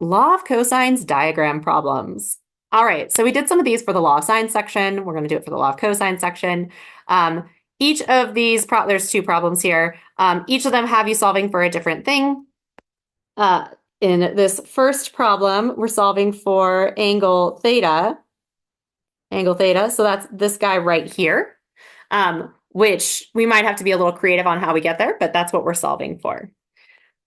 Law of cosines diagram problems. All right, so we did some of these for the law of sines section. We're going to do it for the law of cosines section. Each of these, there's two problems here. Each of them have you solving for a different thing. In this first problem, we're solving for angle theta. So that's this guy right here, which we might have to be a little creative on how we get there, but that's what we're solving for.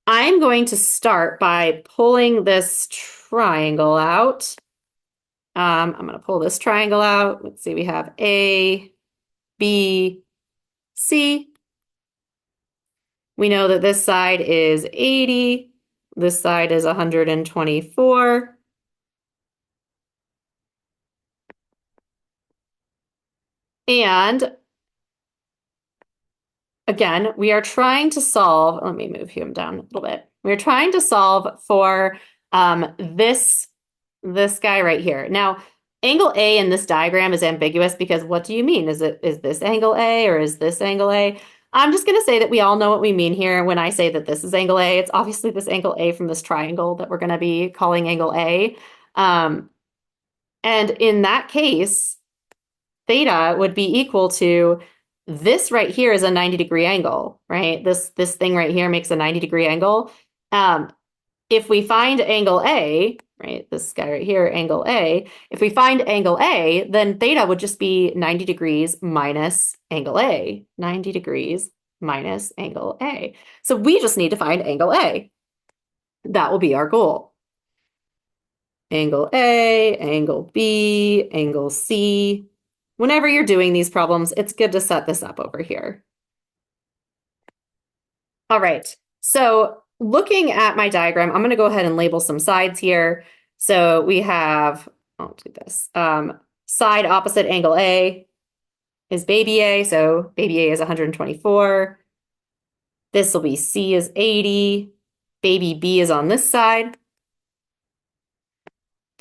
I'm going to start by pulling this triangle out. I'm going to pull this triangle out. Let's see, we have A, B, C. We know that this side is 80. This side is 124. And again, we are trying to solve, let me move him down a little bit. We're trying to solve for this guy right here. Now, angle A in this diagram is ambiguous because what do you mean? Is this angle A or is this angle A? I'm just going to say that we all know what we mean here when I say that this is angle A. It's obviously this angle A from this triangle that we're going to be calling angle A. And in that case, theta would be equal to this right here is a 90-degree angle, right? This thing right here makes a 90-degree angle. If we find angle A, right, this guy right here, angle A, if we find angle A, then theta would just be 90 degrees minus angle A, 90 degrees minus angle A. So we just need to find angle A. That will be our goal. Angle A, angle B, angle C. Whenever you're doing these problems, it's good to set this up over here. All right, so looking at my diagram, I'm going to go ahead and label some sides here. So we have, I'll do this, side opposite angle A is baby A, so baby A is 124. This will be C is 80. Baby B is on this side.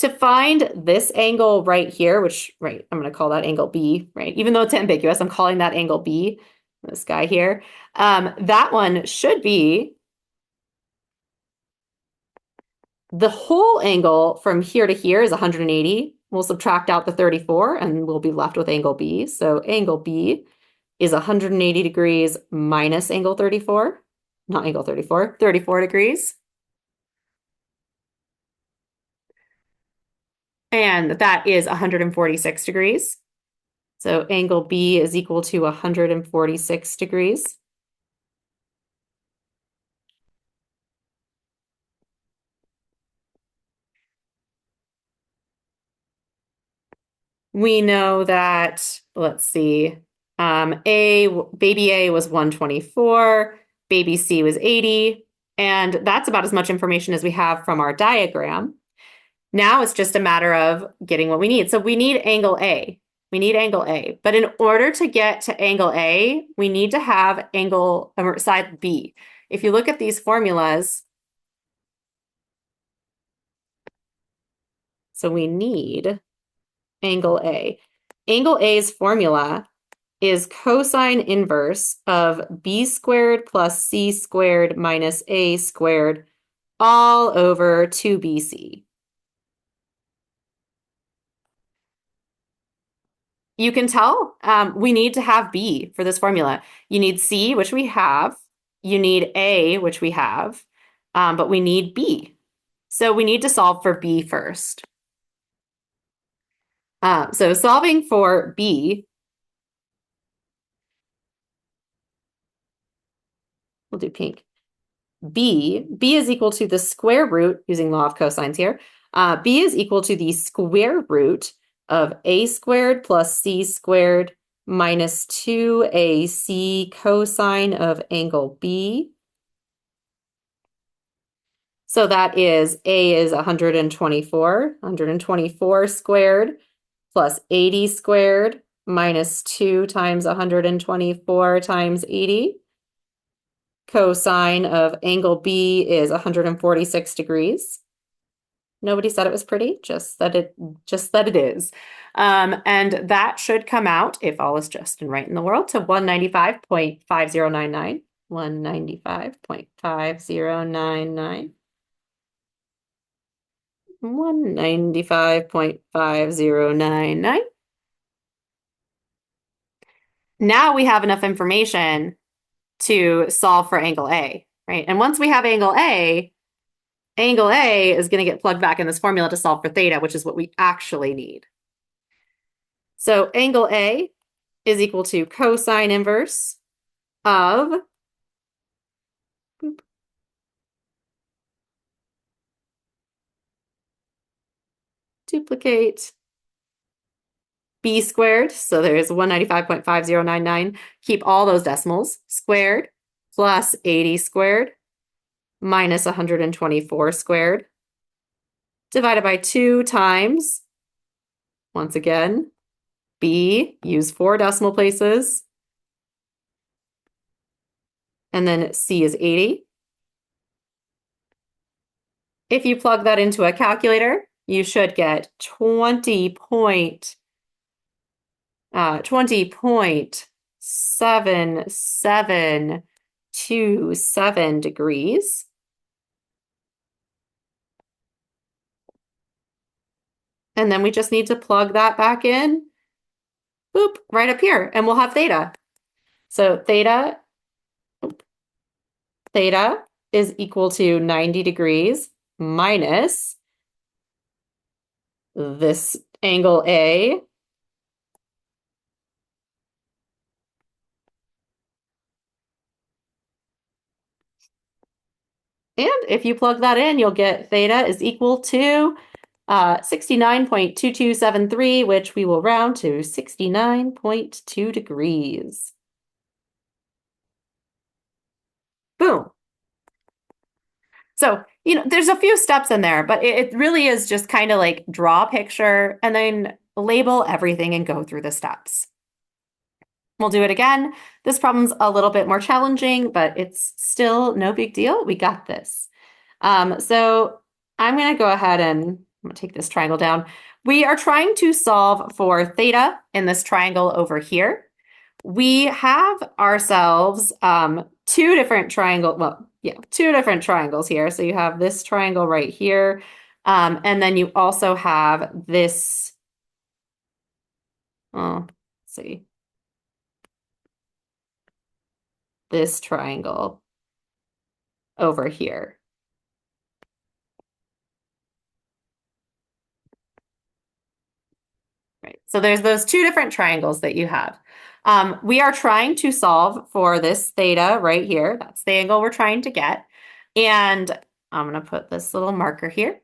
To find this angle right here, which, right, I'm going to call that angle B, right? Even though it's ambiguous, I'm calling that angle B, this guy here. That one should be the whole angle from here to here is 180. We'll subtract out the 34 and we'll be left with angle B. So angle B is 180 degrees minus angle 34, not angle 34, 34 degrees. And that is 146 degrees. So angle B is equal to 146 degrees. We know that, let's see, baby A was 124, baby C was 80, and that's about as much information as we have from our diagram. Now it's just a matter of getting what we need. So we need angle A. We need angle A. But in order to get to angle A, we need to have angle side B. If you look at these formulas, so we need angle A. Angle A's formula is cosine inverse of B squared plus C squared minus A squared all over 2BC. You can tell we need to have B for this formula. You need C, which we have. You need A, which we have, but we need B. So we need to solve for B first. So solving for B, we'll do pink. B is equal to the square root, using law of cosines here. B is equal to the square root of A squared plus C squared minus 2AC cosine of angle B. So that is A is 124 squared plus 80 squared minus 2 times 124 times 80. Cosine of angle B is 146 degrees. Nobody said it was pretty, just that it is. And that should come out, if all is just and right in the world, to 195.5099. 195.5099. 195.5099. Now we have enough information to solve for angle A, right? And once we have angle A is going to get plugged back in this formula to solve for theta, which is what we actually need. So angle A is equal to cosine inverse of duplicate B squared. So there's 195.5099. Keep all those decimals. Squared plus 80 squared minus 124 squared divided by 2 times, once again, B, use 4 decimal places, and then C is 80. If you plug that into a calculator, you should get 20.7727 degrees. And then we just need to plug that back in, boop, right up here, and we'll have theta. So theta is equal to 90 degrees minus this angle A and if you plug that in, you'll get theta is equal to 69.2273, which we will round to 69.2 degrees. Boom. So, there's a few steps in there, but it really is just kind of like draw a picture and then label everything and go through the steps. We'll do it again. This problem's a little bit more challenging, but it's still no big deal. We got this. So I'm going to go ahead and I'm going to take this triangle down. We are trying to solve for theta in this triangle over here. We have ourselves two different triangles here. So you have this triangle right here, and then you also have this, let's see, this triangle over here. Right. So there's those two different triangles that you have. We are trying to solve for this theta right here. That's the angle we're trying to get. And I'm going to put this little marker here.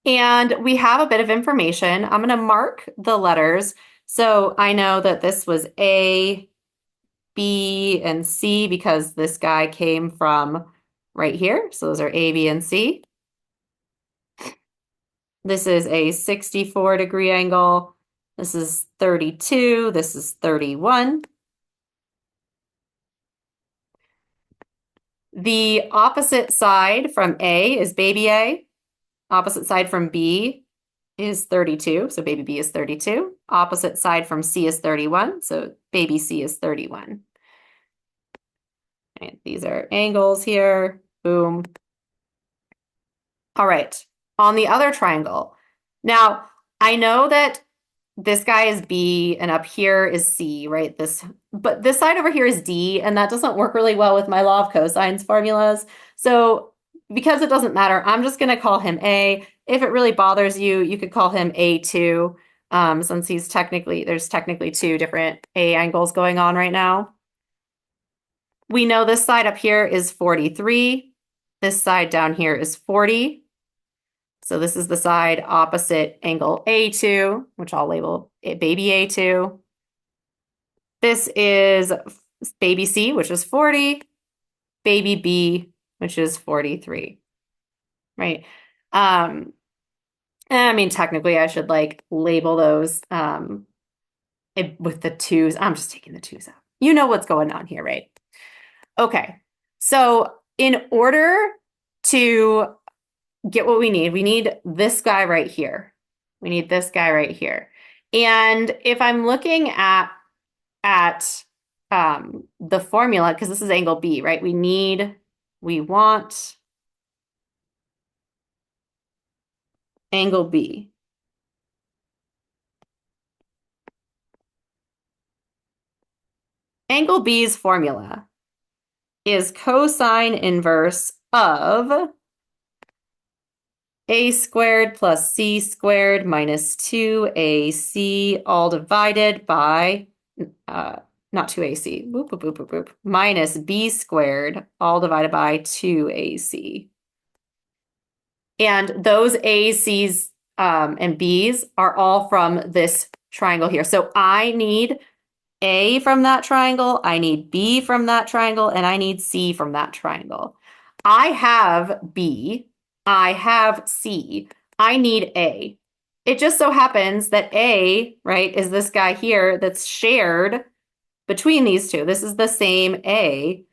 And we have a bit of information. I'm going to mark the letters. So I know that this was A, B, and C because this guy came from right here. So those are A, B, and C. This is a 64-degree angle. This is 32. This is 31. The opposite side from A is baby A. Opposite side from B is 32. So baby B is 32. Opposite side from C is 31. So baby C is 31. And these are angles here. Boom. All right. On the other triangle. Now, I know that this guy is B and up here is C, right? But this side over here is D, and that doesn't work really well with my law of cosines formulas. So because it doesn't matter, I'm just going to call him A. If it really bothers you, you could call him A2, since there's technically two different A angles going on right now. We know this side up here is 43. This side down here is 40. So this is the side opposite angle A2, which I'll label baby A2. This is baby C, which is 40, baby B, which is 43, right? I mean, technically I should like label those with the twos. I'm just taking the twos out. You know what's going on here, right? Okay, so in order to get what we need this guy right here. We need this guy right here. And if I'm looking at the formula, because this is angle B, right? We want angle B. Angle B's formula is cosine inverse of a squared plus c squared minus 2ac all divided by, not 2ac, boop, boop, boop, boop, boop, minus b squared all divided by 2ac. And those acs and b's are all from this triangle here. So I need A from that triangle, I need B from that triangle, and I need C from that triangle. I have B, I have C, I need A. It just so happens that A, right, is this guy here that's shared between these two. This is the same A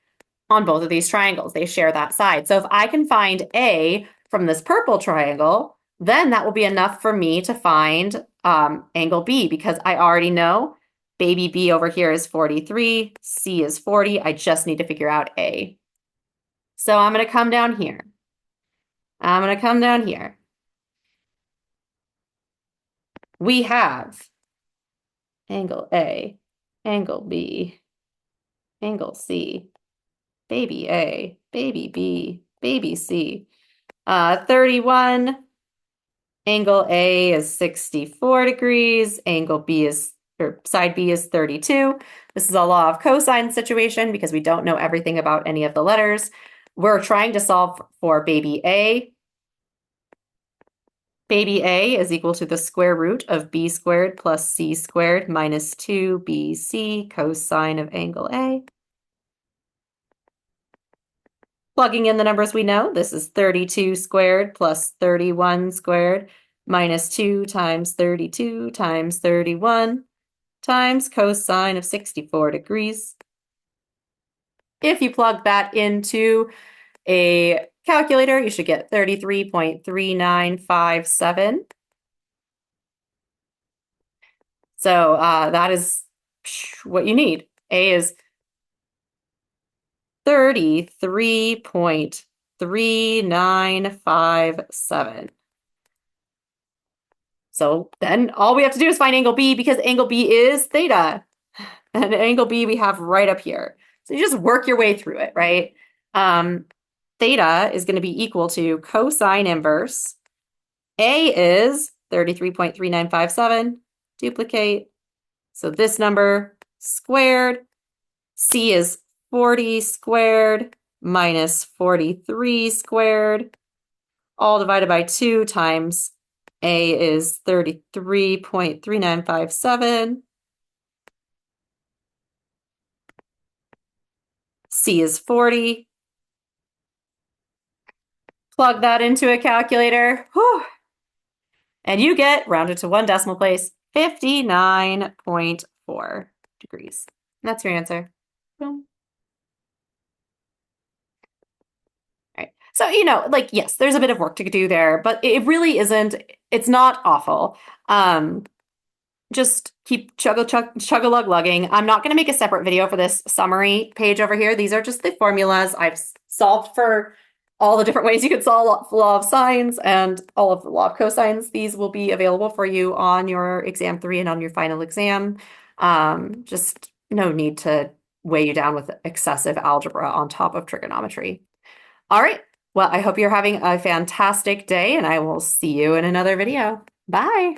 on both of these triangles. They share that side. So if I can find A from this purple triangle, then that will be enough for me to find angle B, because I already know baby B over here is 43, C is 40. I just need to figure out A. So I'm going to come down here. I'm going to come down here. We have angle A, angle B, angle C, baby A, baby B, baby C. 31, angle A is 64 degrees, angle B is, or side B is 32. This is a law of cosine situation because we don't know everything about any of the letters. We're trying to solve for baby A. Baby A is equal to the square root of B squared plus C squared minus 2BC cosine of angle A. Plugging in the numbers we know, this is 32 squared plus 31 squared minus 2 times 32 times 31 times cosine of 64 degrees. If you plug that into a calculator, you should get 33.3957. So that is what you need. A is 33.3957. So then all we have to do is find angle B, because angle B is theta. And angle B we have right up here. So you just work your way through it, right? Theta is going to be equal to cosine inverse. A is 33.3957. Duplicate. So this number squared. C is 40 squared minus 43 squared, all divided by 2 times A is 33.3957. C is 40. Plug that into a calculator. Whew. And you get, rounded to one decimal place, 59.4 degrees. And that's your answer. Boom. Right. So, like, yes, there's a bit of work to do there, but it really isn't, it's not awful. Just keep chug-a-lug-lugging. I'm not going to make a separate video for this summary page over here. These are just the formulas I've solved for all the different ways you could solve law of sines and all of the law of cosines. These will be available for you on your exam 3 and on your final exam. Just no need to weigh you down with excessive algebra on top of trigonometry. All right. Well, I hope you're having a fantastic day, and I will see you in another video. Bye.